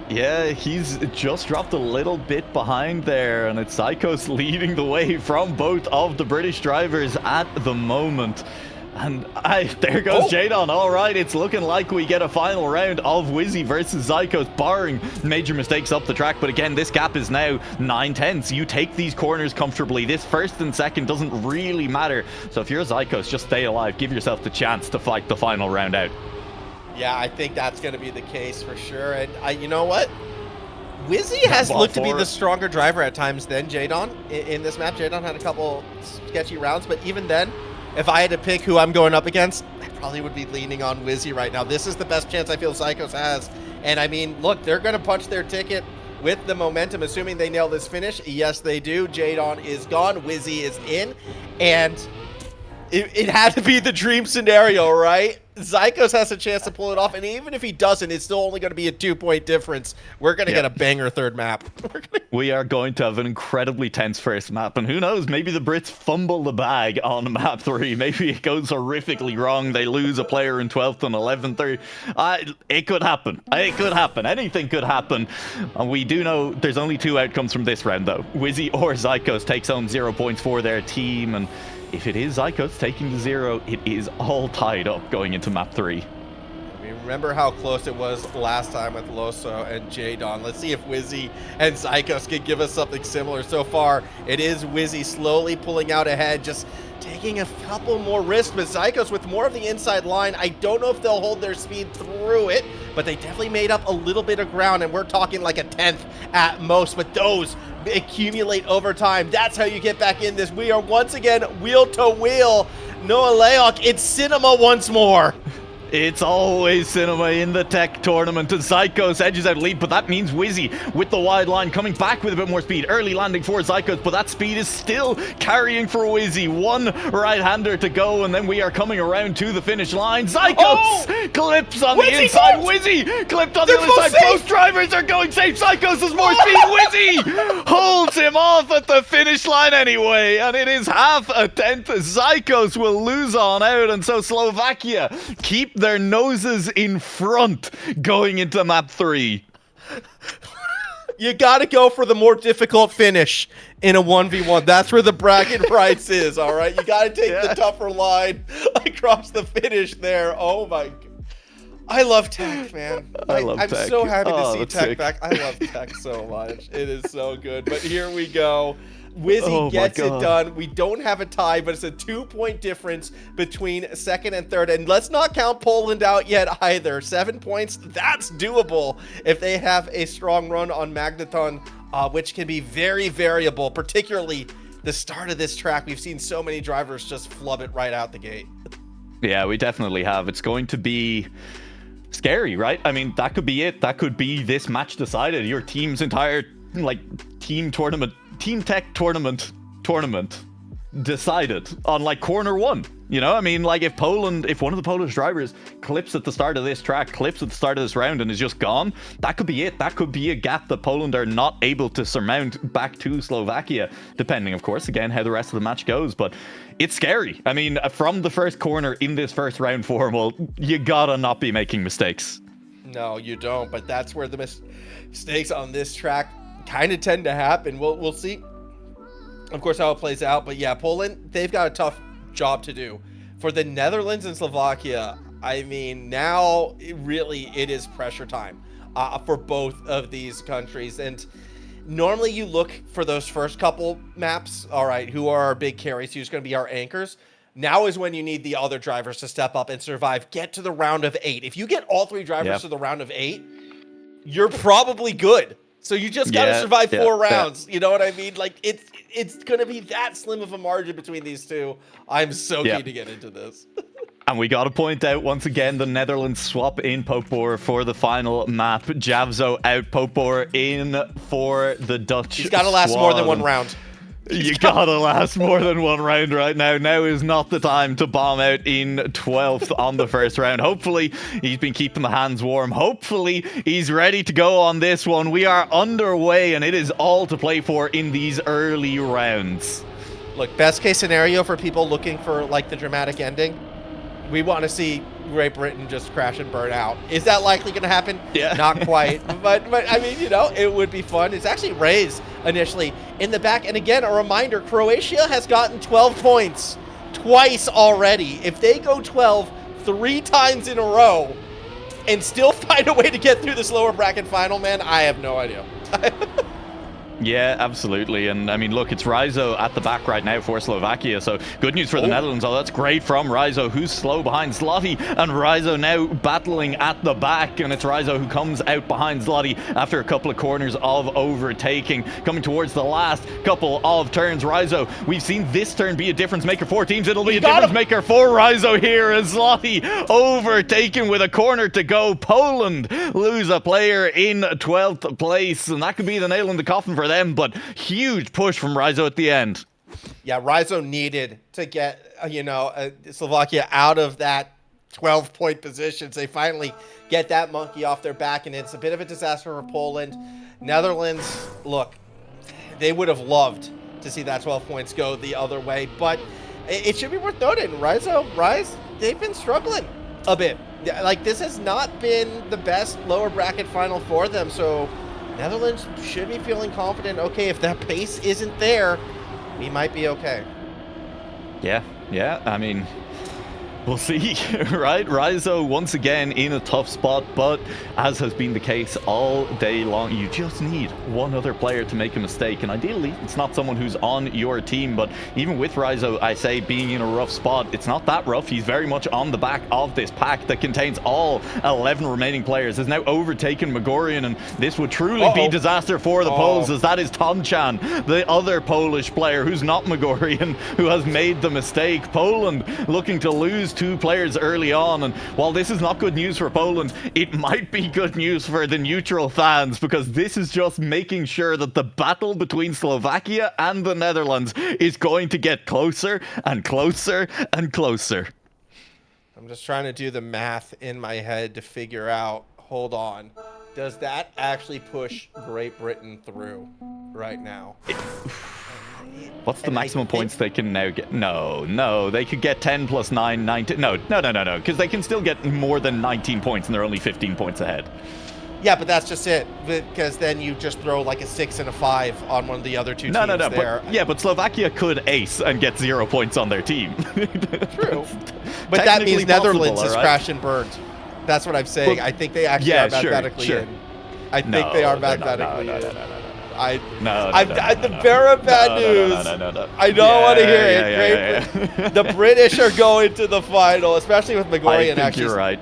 Yeah, he's just dropped a little bit behind there, and it's Zykos leading the way from both of the British drivers at the moment. And there goes Jadon. All right, it's looking like we get a final round of Wizzy versus Zykos, barring major mistakes up the track. But again, this gap is now 9/10. You take these corners comfortably. This 1st and 2nd doesn't really matter. So if you're Zykos, just stay alive. Give yourself the chance to fight the final round out. Yeah, I think that's going to be the case for sure. And you know what? Wizzy has looked to be the stronger driver at times than Jadon in this map. Jadon had a couple sketchy rounds, but even then, if I had to pick who I'm going up against, I probably would be leaning on Wizzy right now. This is the best chance I feel Zykos has. And I mean, look, they're going to punch their ticket with the momentum, assuming they nail this finish. Yes, they do. Jadon is gone. Wizzy is in. And it had to be the dream scenario, right? Zykos has a chance to pull it off, and even if he doesn't, it's still only going to be a 2-point difference. We're going to get a banger third map. We are going to have an incredibly tense first map, and who knows, maybe the Brits fumble the bag on map 3. Maybe it goes horrifically wrong. They lose a player in 12th and 11th. It could happen. It could happen. Anything could happen. And we do know there's only 2 outcomes from this round, though. Wizzy or Zykos takes home 0 points for their team, and if it is Zykos taking the 0, it is all tied up going into map 3. We remember how close it was last time with Loso and Jadon. Let's see if Wizzy and Zykos can give us something similar. So far, it is Wizzy slowly pulling out ahead, just taking a couple more risks, but Zykos with more of the inside line. I don't know if they'll hold their speed through it, but they definitely made up a little bit of ground, and we're talking like a 10th at most, but those accumulate over time. That's how you get back in this. We are once again wheel to wheel. Noah Leok, it's cinema once more. It's always cinema in the tech tournament, and Zykos edges out lead, but that means Wizzy with the wide line coming back with a bit more speed. Early landing for Zykos, but that speed is still carrying for Wizzy. 1 right-hander to go, and then we are coming around to the finish line. Zykos clips on the inside. Wizzy clipped on the other side. Both drivers are going safe. Zykos has more speed. Wizzy holds him off at the finish line anyway, and it is half a 10th. Zykos will lose on out, and so Slovakia keep their noses in front going into map 3. You gotta go for the more difficult finish in a 1v1. That's where the bragging rights is, all right? You gotta take the tougher line across the finish there. Oh my god. I love tech, man. I'm tech. so happy to see tech sick. back. I love tech so much. It is so good. But here we go. Wizzy gets it done. We don't have a tie, but it's a 2-point difference between second and third. And let's not count Poland out yet either. 7 points, that's doable if they have a strong run on Magneton, which can be very variable, particularly the start of this track. We've seen so many drivers just flub it right out the gate. Yeah, we definitely have. It's going to be scary, right? I mean, that could be it. That could be this match decided. Your team's entire, team tech tournament decided on corner 1. You know, I mean, if one of the Polish drivers clips at the start of this track, clips at the start of this round and is just gone, that could be it. That could be a gap that Poland are not able to surmount back to Slovakia, depending, of course, again, how the rest of the match goes. But it's scary. I mean, from the first corner in this first round formal, you gotta not be making mistakes. No, you don't. But that's where the mistakes on this track kind of tend to happen. We'll see, of course, how it plays out. But yeah, Poland, they've got a tough job to do. For the Netherlands and Slovakia, I mean, now it is pressure time for both of these countries. And normally you look for those first couple maps, all right, who are our big carries, who's going to be our anchors. Now is when you need the other drivers to step up and survive, get to the round of 8. If you get all 3 drivers to the round of 8, you're probably good. So you just got to survive 4 rounds. You know what I mean? It's going to be that slim of a margin between these two. I'm so keen to get into this. And we got to point out once again the Netherlands swap in Popor for the final map. Javzo out, Popor in for the Dutch. He's got to last more than 1 round. You gotta last more than 1 round right now. Now is not the time to bomb out in 12th on the first round. Hopefully, he's been keeping the hands warm. Hopefully, he's ready to go on this one. We are underway, and it is all to play for in these early rounds. Look, best case scenario for people looking for, the dramatic ending, we want to see Great Britain just crash and burn out. Is that likely going to happen? Yeah. Not quite. but I mean, it would be fun. It's actually Ray's initially in the back. And again, a reminder, Croatia has gotten 12 points twice already. If they go 12 3 times in a row and still find a way to get through this lower bracket final, man, I have no idea. Yeah, absolutely. And I mean, look, it's Ryzo at the back right now for Slovakia. So good news for the Netherlands. Oh, that's great from Ryzo, who's slow behind Zloty. And Ryzo now battling at the back. And it's Ryzo who comes out behind Zloty after a couple of corners of overtaking. Coming towards the last couple of turns. Ryzo, we've seen this turn be a difference maker for teams. It'll be a difference maker for Ryzo here as Zloty overtaken with a corner to go. Poland lose a player in 12th place. And that could be the nail in the coffin for them, but huge push from Ryzo at the end. Yeah, Ryzo needed to get, Slovakia out of that 12-point positions. They finally get that monkey off their back, and it's a bit of a disaster for Poland. Netherlands, look, they would have loved to see that 12 points go the other way, but it should be worth noting, Rise, they've been struggling a bit. Like, this has not been the best lower bracket final for them, so Netherlands should be feeling confident. Okay, if that pace isn't there, we might be okay. Yeah, I mean, we'll see, right? Rizo once again in a tough spot, but as has been the case all day long, you just need one other player to make a mistake, and ideally it's not someone who's on your team. But even with Rizo, I say, being in a rough spot, it's not that rough. He's very much on the back of this pack that contains all 11 remaining players. Has now overtaken Megorian, and this would truly be disaster for the Poles, as that is Tomchan, the other Polish player who's not Megorian, who has made the mistake. Poland looking to lose 2 players early on, and while this is not good news for Poland, it might be good news for the neutral fans, because this is just making sure that the battle between Slovakia and the Netherlands is going to get closer and closer and closer. I'm just trying to do the math in my head to figure out, hold on, does that actually push Great Britain through right now? What's the maximum points they can now get? No, they could get 10 plus 9, 19. No, because they can still get more than 19 points and they're only 15 points ahead. Yeah, but that's just it, because then you just throw like a 6 and a 5 on one of the other two teams there. But Slovakia could ace and get 0 points on their team. True. But that means Netherlands is crash and burned. That's what I'm saying. Well, I think they actually are mathematically in. I think they are mathematically in. The bearer of bad news. No. I don't want to hear it. The British are going to the final, especially with Megorian. I think you're right.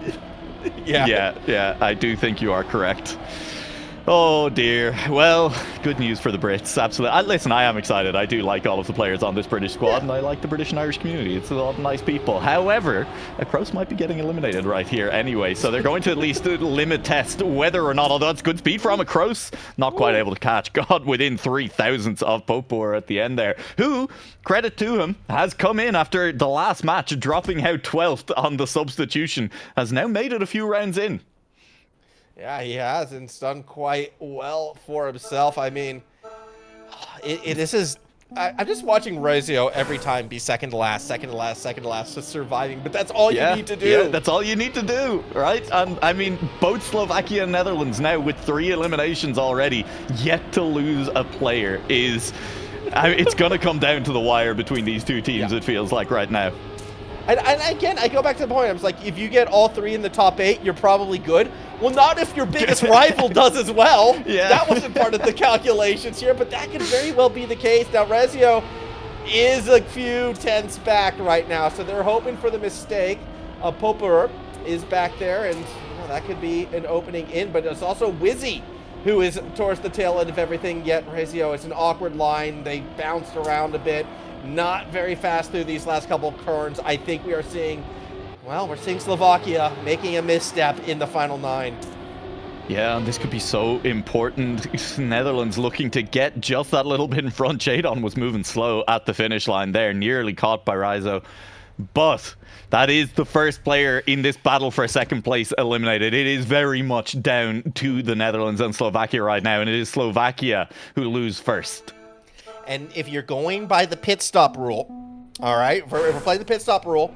Yeah, I do think you are correct. Oh dear. Well, good news for the Brits. Absolutely. Listen, I am excited. I do like all of the players on this British squad, and I like the British and Irish community. It's a lot of nice people. However, Kroos might be getting eliminated right here anyway, so they're going to at least limit test whether or not, although that's good speed from Kroos, not quite able to catch. God, within 3 thousandths of Popor at the end there, who, credit to him, has come in after the last match, dropping out 12th on the substitution, has now made it a few rounds in. Yeah, he has, and it's done quite well for himself. I mean, this is... I'm just watching Rezio every time be second to last, just surviving. But that's all you need to do. Yeah, that's all you need to do, right? And I mean, both Slovakia and Netherlands now with 3 eliminations already, yet to lose a player is... it's going to come down to the wire between these two teams, it feels like right now. And again, I go back to the point. I was like, if you get all 3 in the top 8, you're probably good. Well, not if your biggest rival does as well. Yeah. That wasn't part of the calculations here, but that could very well be the case. Now, Rezio is a few tenths back right now, so they're hoping for the mistake. Popor is back there, and that could be an opening in, but it's also Wizzy, who is towards the tail end of everything, yet Rezio, it's an awkward line. They bounced around a bit. Not very fast through these last couple of turns. I think we are seeing, we're seeing Slovakia making a misstep in the final 9. Yeah, and this could be so important. Netherlands looking to get just that little bit in front. Jadon was moving slow at the finish line there, nearly caught by Rizo. But that is the first player in this battle for second place eliminated. It is very much down to the Netherlands and Slovakia right now, and it is Slovakia who lose first. And if you're going by the pit stop rule, all right, if we're playing the pit stop rule,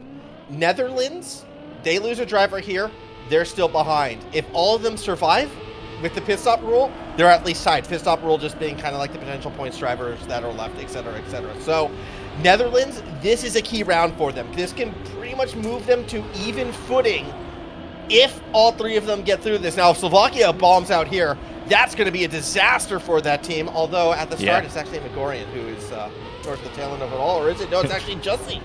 Netherlands, they lose a driver here, they're still behind. If all of them survive with the pit stop rule, they're at least tied. Pit stop rule just being kind of like the potential points drivers that are left, etc., etc. So Netherlands, this is a key round for them. This can pretty much move them to even footing if all 3 of them get through this. Now, if Slovakia bombs out here, that's going to be a disaster for that team. Although at the start, it's actually Megorian who is towards the tail end of it all. Or is it? No, it's actually Jussie.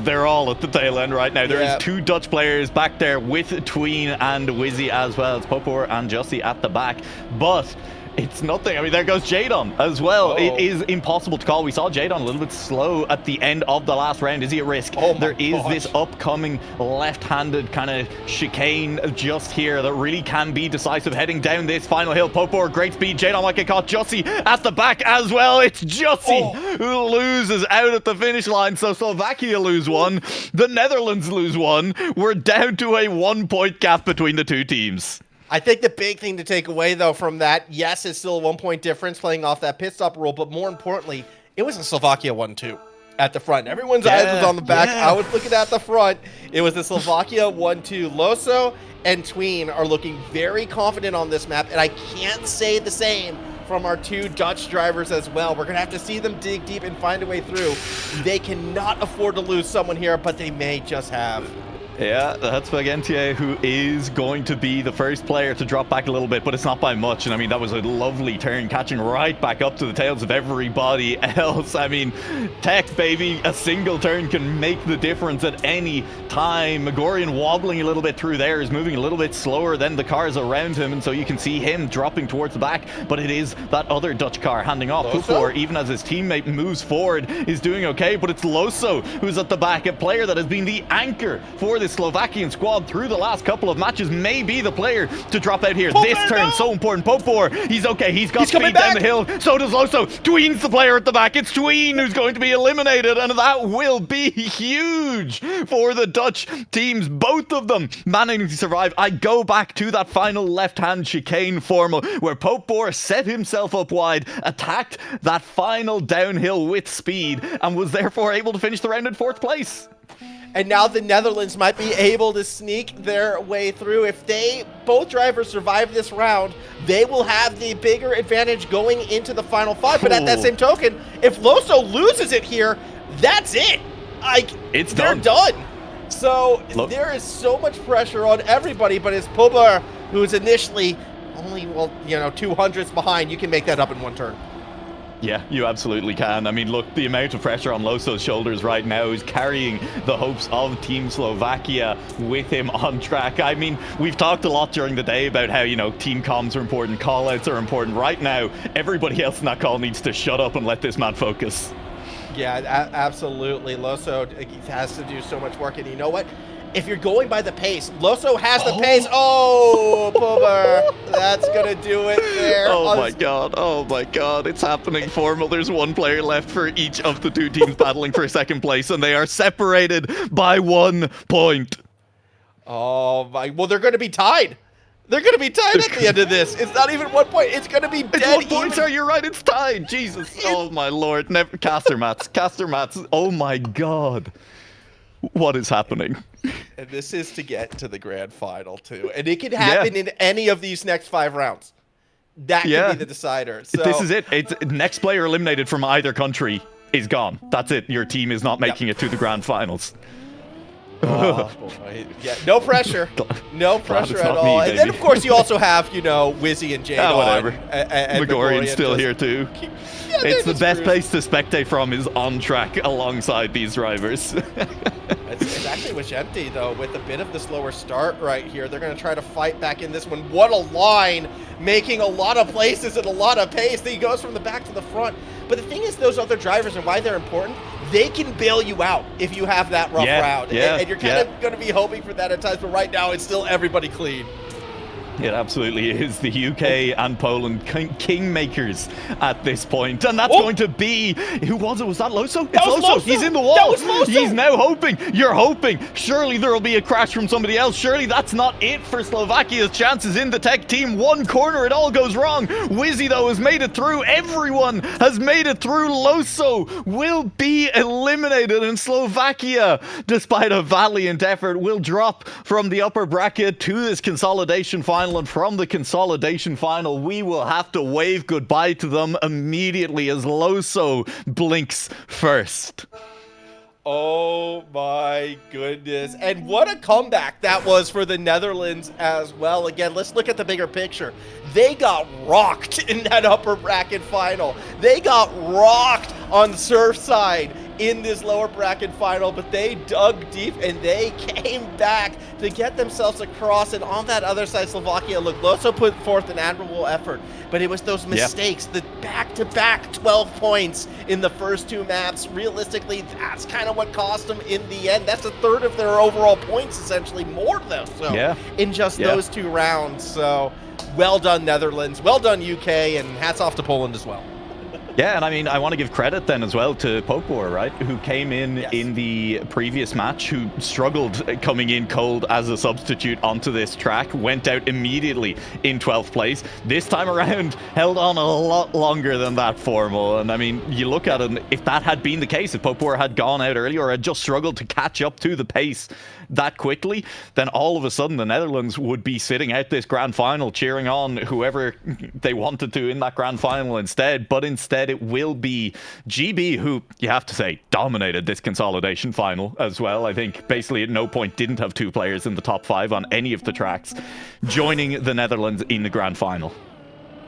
They're all at the tail end right now. There is 2 Dutch players back there with Tween and Wizzy as well. It's Popor and Jussie at the back. But It's nothing. I mean, there goes Jadon as well. Oh. It is impossible to call. We saw Jadon a little bit slow at the end of the last round. Is he at risk? Oh my There is gosh. this upcoming left-handed kind of chicane just here that really can be decisive heading down this final hill. Popor, great speed. Jadon might get caught. Jussie at the back as well. It's Jussie who loses out at the finish line. So Slovakia lose one. The Netherlands lose one. We're down to a 1-point gap between the two teams. I think the big thing to take away, though, from that, yes, it's still a 1-point difference playing off that pit stop rule, but more importantly, it was a Slovakia 1-2 at the front. Everyone's eyes was on the back. I was looking at the front. It was the Slovakia 1-2. Loso and Tween are looking very confident on this map, and I can't say the same from our two Dutch drivers as well. We're going to have to see them dig deep and find a way through. They cannot afford to lose someone here, but they may just have. Yeah, that's Vagentia, who is going to be the first player to drop back a little bit, but it's not by much. And I mean, that was a lovely turn, catching right back up to the tails of everybody else. I mean, tech, baby, a single turn can make the difference at any time. Megorian wobbling a little bit through there, is moving a little bit slower than the cars around him, and so you can see him dropping towards the back, but it is that other Dutch car handing off. Pupor, even as his teammate moves forward, is doing okay, but it's Loso who's at the back, a player that has been the anchor for the Slovakian squad through the last couple of matches, may be the player to drop out here. This turn, so important. Popor, he's okay. He's got speed down the hill. So does Loso. Tween's the player at the back. It's Tween who's going to be eliminated, and that will be huge for the Dutch teams. Both of them managing to survive. I go back to that final left-hand chicane formal where Popor set himself up wide, attacked that final downhill with speed, and was therefore able to finish the round in 4th place. And now the Netherlands might be able to sneak their way through. If both drivers survive this round, they will have the bigger advantage going into the final 5. But at that same token, if Loso loses it here, that's it. They're done. So there is so much pressure on everybody, but it's Popor, who's initially only, 200ths behind. You can make that up in 1 turn. Yeah, you absolutely can. I mean, look, the amount of pressure on Loso's shoulders right now is carrying the hopes of Team Slovakia with him on track. I mean, we've talked a lot during the day about how, team comms are important, call-outs are important. Right now, everybody else in that call needs to shut up and let this man focus. Yeah, absolutely. Loso has to do so much work, and you know what? If you're going by the pace, Loso has the pace. Oh, Popor. That's going to do it there. Oh, my God. Oh, my God. It's happening, Formal. There's 1 player left for each of the 2 teams battling for 2nd place, and they are separated by 1 point. Oh, my. Well, they're going to be tied. They're going to be tied at the end of this. It's not even 1 point. It's going to be dead. It's 1 point, sir. You're right. It's tied. Jesus. Oh, my Lord. Never. Caster mats. Caster mats. Oh, my God. What is happening? And this is to get to the grand final, too. And it could happen in any of these next 5 rounds. That could be the decider. So, this is it. It's next player eliminated from either country is gone. That's it. Your team is not making it to the grand finals. Oh, boy. Yeah, no pressure. No pressure at all. Me, and then, of course, you also have, Wizzy and Jadon. Whatever. And Megorian's still here, too. Yeah, it's the best place to spectate from is on track alongside these drivers. It's actually Wishempty, though, with a bit of the slower start right here. They're going to try to fight back in this one. What a line, making a lot of places and a lot of pace. He goes from the back to the front. But the thing is, those other drivers and why they're important, they can bail you out if you have that rough round. And you're kind of going to be hoping for that at times, but right now it's still everybody clean. It absolutely is. The UK and Poland kingmakers at this point. And that's going to be... Who was it? Was that Loso? It's Loso. He's in the wall. That was Loso. He's now hoping. You're hoping. Surely there will be a crash from somebody else. Surely that's not it for Slovakia's chances in the tech team. 1 corner, it all goes wrong. Wizzy, though, has made it through. Everyone has made it through. Loso will be eliminated. And Slovakia, despite a valiant effort, will drop from the upper bracket to this consolidation final. And from the consolidation final, we will have to wave goodbye to them immediately as Loso blinks first. Oh my goodness. And what a comeback that was for the Netherlands as well. Again, let's look at the bigger picture. They got rocked in that upper bracket final. They got rocked on Surfside in this lower bracket final, but they dug deep and they came back to get themselves across. And on that other side, Slovakia, look, also put forth an admirable effort, but it was those mistakes, the back-to-back 12 points in the first 2 maps. Realistically, that's kind of what cost them in the end. That's a third of their overall points, essentially, more though. So in just those 2 rounds. So well done, Netherlands. Well done, UK, and hats off to Poland as well. Yeah, and I mean, I want to give credit then as well to Pokeball, right? Who came in the previous match, who struggled coming in cold as a substitute onto this track, went out immediately in 12th place. This time around, held on a lot longer than that, Formal. And I mean, you look at it, if that had been the case, if Pokeball had gone out earlier or had just struggled to catch up to the pace that quickly, then all of a sudden the Netherlands would be sitting out this grand final cheering on whoever they wanted to in that grand final instead. But instead it will be GB, who you have to say dominated this consolidation final as well. I think basically at no point didn't have 2 players in the top 5 on any of the tracks, joining the Netherlands in the grand final.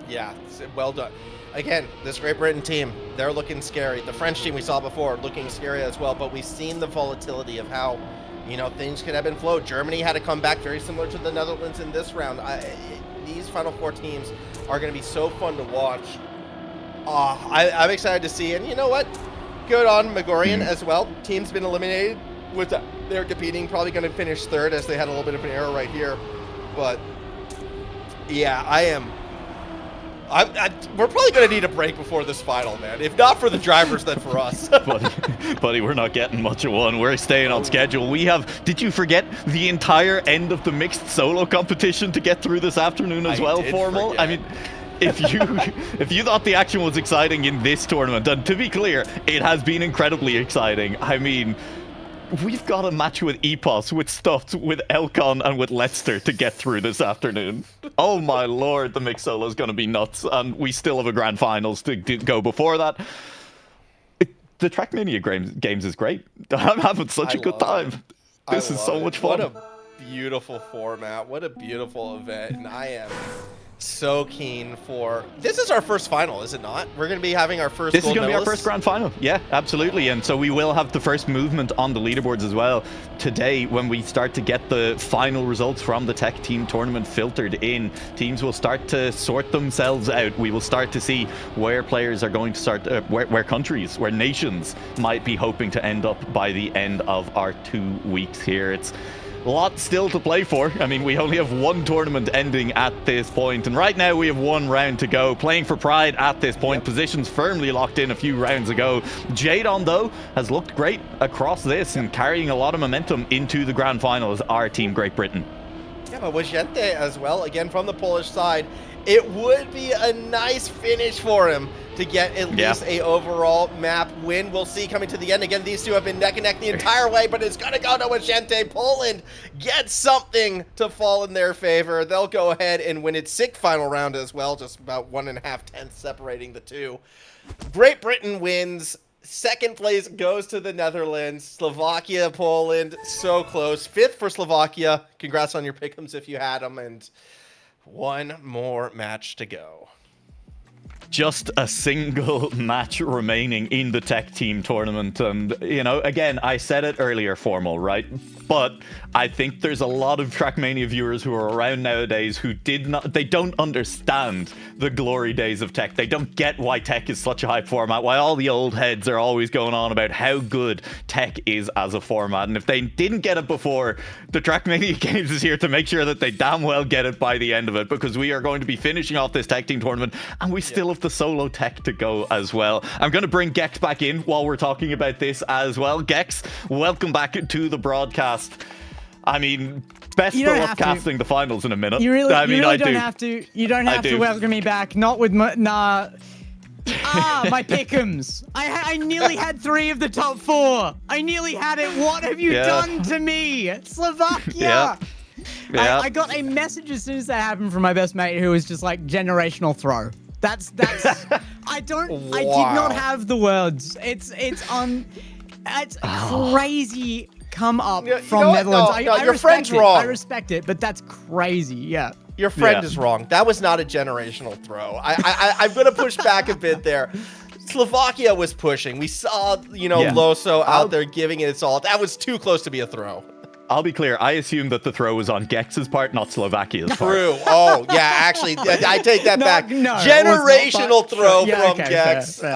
Yeah, well done. Again, this Great Britain team, they're looking scary. The French team we saw before looking scary as well, but we've seen the volatility of how, you know, things could ebb and flow. Germany had to come back very similar to the Netherlands in this round. These Final Four teams are going to be so fun to watch. I'm excited to see. And you know what? Good on Megorian as well. Team's been eliminated. With they're competing. Probably going to finish 3rd as they had a little bit of an error right here. But yeah, we're probably going to need a break before this final, man. If not for the drivers, then for us. buddy, we're not getting much of one. We're staying on schedule. We have, did you forget the entire end of the mixed solo competition to get through this afternoon as well, Formal? Forget. I mean, if you thought the action was exciting in this tournament, and to be clear, it has been incredibly exciting. I mean, we've got a match with Epos, with Stuffed, with Elcon, and with Leicester to get through this afternoon. Oh my lord, the mixed solo is going to be nuts, and we still have a grand finals to go before that. The Trackmania games is great. I'm having such a good time. This is so much fun. What a beautiful format. What a beautiful event, and I am so keen for this. Is our first final, is it not? We're going to be having our first. This is going to be our first grand final. Yeah, absolutely. And so we will have the first movement on the leaderboards as well today when we start to get the final results from the tech team tournament filtered in. Teams will start to sort themselves out. We will start to see where players are going to start, where countries, where nations might be hoping to end up by the end of our 2 weeks here. It's a lot still to play for. I mean, we only have 1 tournament ending at this point, and right now we have 1 round to go. Playing for pride at this point. Positions firmly locked in a few rounds ago. Jadon, though, has looked great across this and carrying a lot of momentum into the grand final as our team Great Britain. Yeah, but with Gente as well, again from the Polish side, it would be a nice finish for him to get at least a overall map win. We'll see coming to the end. Again, these two have been neck and neck the entire way, but it's going to go to Gente. Poland gets something to fall in their favor. They'll go ahead and win its 6th final round as well, just about 1.5 tenths separating the two. Great Britain wins. 2nd place goes to the Netherlands. Slovakia, Poland, so close. 5th for Slovakia. Congrats on your pick'ems if you had them. And 1 more match to go. Just a single match remaining in the tech team tournament. And, you know, again, I said it earlier, Formal, right? But I think there's a lot of Trackmania viewers who are around nowadays who they don't understand the glory days of tech. They don't get why tech is such a hype format, why all the old heads are always going on about how good tech is as a format. And if they didn't get it before, the Trackmania Games is here to make sure that they damn well get it by the end of it, because we are going to be finishing off this tech team tournament, and we still have the solo tech to go as well. I'm going to bring Gex back in while we're talking about this as well. Gex, welcome back to the broadcast. I mean, best of casting the finals in a minute. You really, I mean, you really I don't do. have to. You don't have to welcome me back. Not with my my pick'ems. I nearly had 3 of the top 4. I nearly had it. What have you done to me, Slovakia? I got a message as soon as that happened from my best mate, who was just like, generational throw. That's I did not have the words. It's crazy come up from Netherlands. Your friend's wrong. I respect it, but that's crazy. Yeah. Your friend is wrong. That was not a generational throw. I'm going to push back a bit there. Slovakia was pushing. We saw, Loso out there giving it its all. That was too close to be a throw. I'll be clear. I assume that the throw was on Gex's part, not Slovakia's part. True. Oh, yeah, actually, I take that back. No, generational throw from Gex. Fair,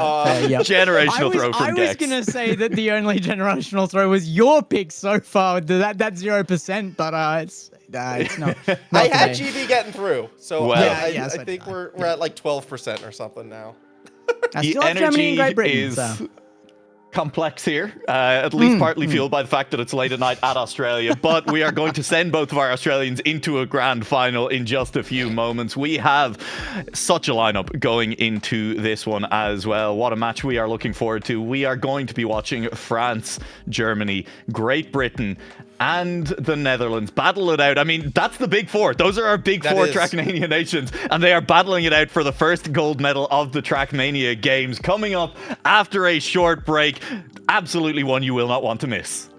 generational throw from Gex. I was going to say that the only generational throw was your pick so far. That's 0%, but it's not. I had GB getting through. So well, I think we're at like 12% or something now. I still have Germany and Great Britain. Is complex here, at least partly fueled by the fact that it's late at night at Australia, but we are going to send both of our Australians into a grand final in just a few moments. We have such a lineup going into this one as well. What a match we are looking forward to. We are going to be watching France, Germany, Great Britain, and the Netherlands battle it out. I mean, that's the big four. Those are our big four Trackmania nations, and they are battling it out for the first gold medal of the Trackmania games coming up after a short break. Absolutely one you will not want to miss.